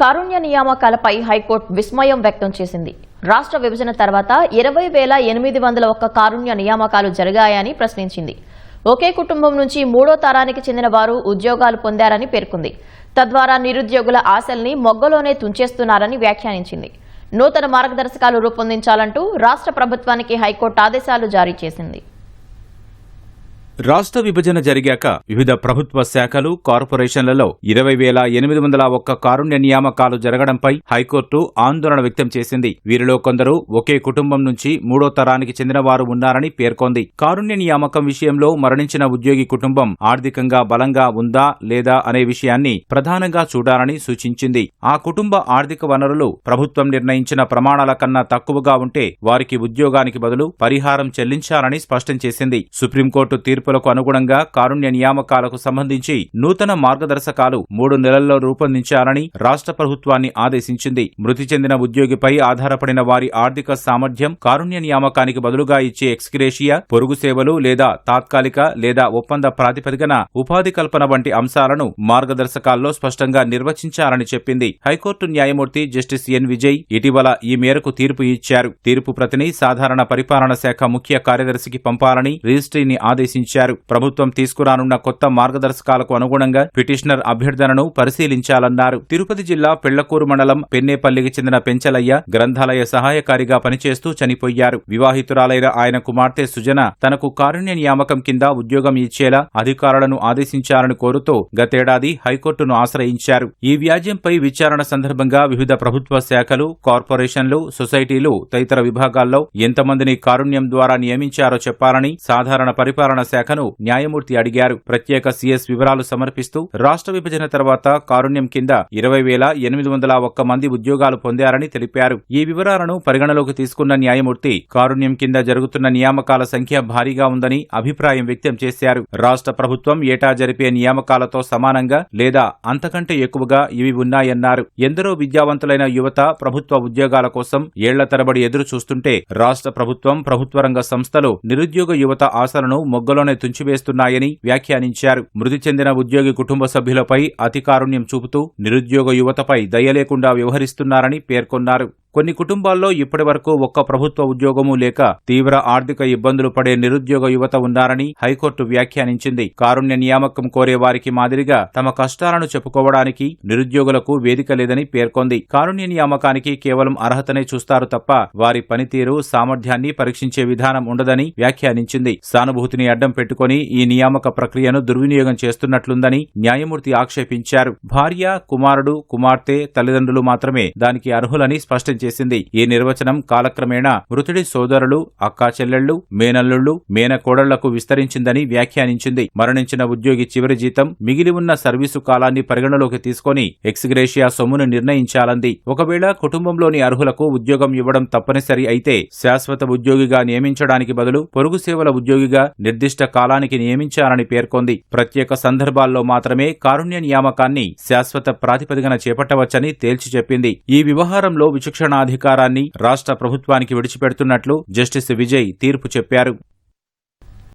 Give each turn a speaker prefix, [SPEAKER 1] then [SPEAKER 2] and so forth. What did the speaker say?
[SPEAKER 1] కారుణ్య నియామకాలపై high court విస్మయం వ్యక్తం చేసింది. రాష్ట్ర విభజన తర్వాత 20,801 కారుణ్య నియామకాలు జరిగాయని ప్రశ్నించింది. ఒకే కుటుంబం నుంచి మూడో తరానికి చెందిన వారు ఉద్యోగాలు పొందారని పేర్కొంది. తద్వారా నిరుద్యోగుల ఆశల్ని మొగ్గలోనే తుంచేస్తున్నారని వ్యాఖ్యానించింది. నూతన మార్గదర్శకాలు రూపొందించాలంటూ రాష్ట్ర ప్రభుత్వానికి హైకోర్టు ఆదేశాలు జారీ చేసింది.
[SPEAKER 2] రాష్ట్ర విభజన జరిగాక వివిధ ప్రభుత్వ శాఖలు, కార్పొరేషన్లలో 20,801 కారుణ్య నియామకాలు జరగడంపై హైకోర్టు ఆందోళన వ్యక్తం చేసింది. వీరిలో కొందరు ఒకే కుటుంబం నుంచి మూడో తరానికి చెందిన వారు ఉన్నారని పేర్కొంది. కారుణ్య నియామకం విషయంలో మరణించిన ఉద్యోగి కుటుంబం ఆర్థికంగా బలంగా ఉందా లేదా అనే విషయాన్ని ప్రధానంగా చూడాలని సూచించింది. ఆ కుటుంబ ఆర్థిక వనరులు ప్రభుత్వం నిర్ణయించిన ప్రమాణాల కన్నా తక్కువగా ఉంటే వారికి ఉద్యోగానికి బదులు పరిహారం చెల్లించాలని స్పష్టం చేసింది. సుప్రీంకోర్టు తీర్పులకు అనుగుణంగా కారుణ్య నియామకాలకు సంబంధించి నూతన మార్గదర్శకాలు 3 నెలల్లో రూపొందించాలని రాష్ట్ర ప్రభుత్వాన్ని ఆదేశించింది. మృతి చెందిన ఉద్యోగిపై ఆధారపడిన వారి ఆర్థిక సామర్థ్యం, కారుణ్య నియామకానికి బదులుగా ఇచ్చే ఎక్స్గ్రేషియా, పొరుగు సేవలు లేదా తాత్కాలిక లేదా ఒప్పంద ప్రాతిపదికన ఉపాధి కల్పన వంటి అంశాలను మార్గదర్శకాల్లో స్పష్టంగా నిర్వచించాలని చెప్పింది. హైకోర్టు న్యాయమూర్తి జస్టిస్ ఎన్ విజయ్ ఇటీవల ఈ మేరకు తీర్పు ఇచ్చారు. తీర్పు ప్రతిని సాధారణ పరిపాలన శాఖ ముఖ్య కార్యదర్శికి పంపాలని రిజిస్ట్రీని ఆదేశించారు. ప్రభుత్వం తీసుకురానున్న కొత్త మార్గదర్శకాలకు అనుగుణంగా పిటిషనర్ అభ్యర్థనను పరిశీలించాలన్నారు. తిరుపతి జిల్లా పెళ్లకూరు మండలం పెన్నేపల్లికి చెందిన పెంచలయ్య గ్రంథాలయ సహాయకారిగా పనిచేస్తూ చనిపోయారు. వివాహితురాలైన ఆయన కుమార్తె సుజన తనకు కారుణ్య నియామకం కింద ఉద్యోగం ఇచ్చేలా అధికారులను ఆదేశించాలని కోరుతూ గతేడాది హైకోర్టును ఆశ్రయించారు. ఈ వ్యాజ్యంపై విచారణ సందర్భంగా వివిధ ప్రభుత్వ శాఖలు, కార్పొరేషన్లు, సొసైటీలు తదితర విభాగాల్లో ఎంతమందిని కారుణ్యం ద్వారా నియమించారో చెప్పాలని సాధారణ పరిపాలన శాఖను న్యాయమూర్తి అడిగారు. ప్రత్యేక సీఎస్ వివరాలు సమర్పిస్తూ రాష్ట్ర విభజన తర్వాత కారుణ్యం కింద 20,801 మంది ఉద్యోగాలు పొందారని తెలిపారు. ఈ వివరాలను పరిగణలోకి తీసుకున్న న్యాయమూర్తి కారుణ్యం కింద జరుగుతున్న నియామకాల సంఖ్య భారీగా ఉందని అభిప్రాయం వ్యక్తం చేశారు. రాష్ట్ర ప్రభుత్వం ఏటా జరిపే నియామకాలతో సమానంగా లేదా అంతకంటే ఎక్కువగా ఇవి ఉన్నాయన్నారు. ఎందరో విద్యావంతులైన యువత ప్రభుత్వ ఉద్యోగాల కోసం ఏళ్ల తరబడి ఎదురు చూస్తుంటే రాష్ట్ర ప్రభుత్వం, ప్రభుత్వ రంగ సంస్థలు నిరుద్యోగ యువత ఆశలను మొగ్గలోనే తుంచివేస్తున్నాయని వ్యాఖ్యానించారు. మృతి చెందిన ఉద్యోగి కుటుంబ సభ్యులపై అతి కారుణ్యం చూపుతూ నిరుద్యోగ యువతపై దయ లేకుండా వ్యవహరిస్తున్నారని పేర్కొన్నారు. కొన్ని కుటుంబాల్లో ఇప్పటివరకు ఒక్క ప్రభుత్వ ఉద్యోగమూ లేక తీవ్ర ఆర్థిక ఇబ్బందులు పడే నిరుద్యోగ యువత ఉన్నారని హైకోర్టు వ్యాఖ్యానించింది. కారుణ్య నియామకం కోరే వారికి మాదిరిగా తమ కష్టాలను చెప్పుకోవడానికి నిరుద్యోగులకు వేదిక లేదని పేర్కొంది. కారుణ్య నియామకానికి కేవలం అర్హతనే చూస్తారు తప్ప వారి పనితీరు, సామర్థ్యాన్ని పరీక్షించే విధానం ఉండదని వ్యాఖ్యానించింది. సానుభూతిని అడ్డం పెట్టుకుని ఈ నియామక ప్రక్రియను దుర్వినియోగం చేస్తున్నట్లుందని న్యాయమూర్తి ఆక్షేపించారు. భార్య, కుమారుడు, కుమార్తె, తల్లిదండ్రులు మాత్రమే దానికి అర్హులని స్పష్టం చేసింది. ఈ నిర్వచనం కాలక్రమేణా మృతుడి సోదరులు, అక్కా చెల్లెళ్లు, మేనల్లుళ్లు, మేనకోడళ్లకు విస్తరించిందని వ్యాఖ్యానించింది. మరణించిన ఉద్యోగి చివరి జీతం, మిగిలి ఉన్న సర్వీసు కాలాన్ని పరిగణలోకి తీసుకుని ఎక్స్గ్రేషియా సొమ్మును నిర్ణయించాలంది. ఒకవేళ కుటుంబంలోని అర్హులకు ఉద్యోగం ఇవ్వడం తప్పనిసరి అయితే శాశ్వత ఉద్యోగిగా నియమించడానికి బదులు పొరుగు సేవల ఉద్యోగిగా నిర్దిష్ట కాలానికి నియమించాలని పేర్కొంది. ప్రత్యేక సందర్భాల్లో మాత్రమే కారుణ్య నియామకాన్ని శాశ్వత ప్రాతిపదికన చేపట్టవచ్చని తేల్చి చెప్పింది. ఈ వ్యవహారంలో విచక్షణాధికారాన్ని రాష్ట్ర ప్రభుత్వానికి విడిచిపెడుతున్నట్లు జస్టిస్ విజయ్ తీర్పు చెప్పారు.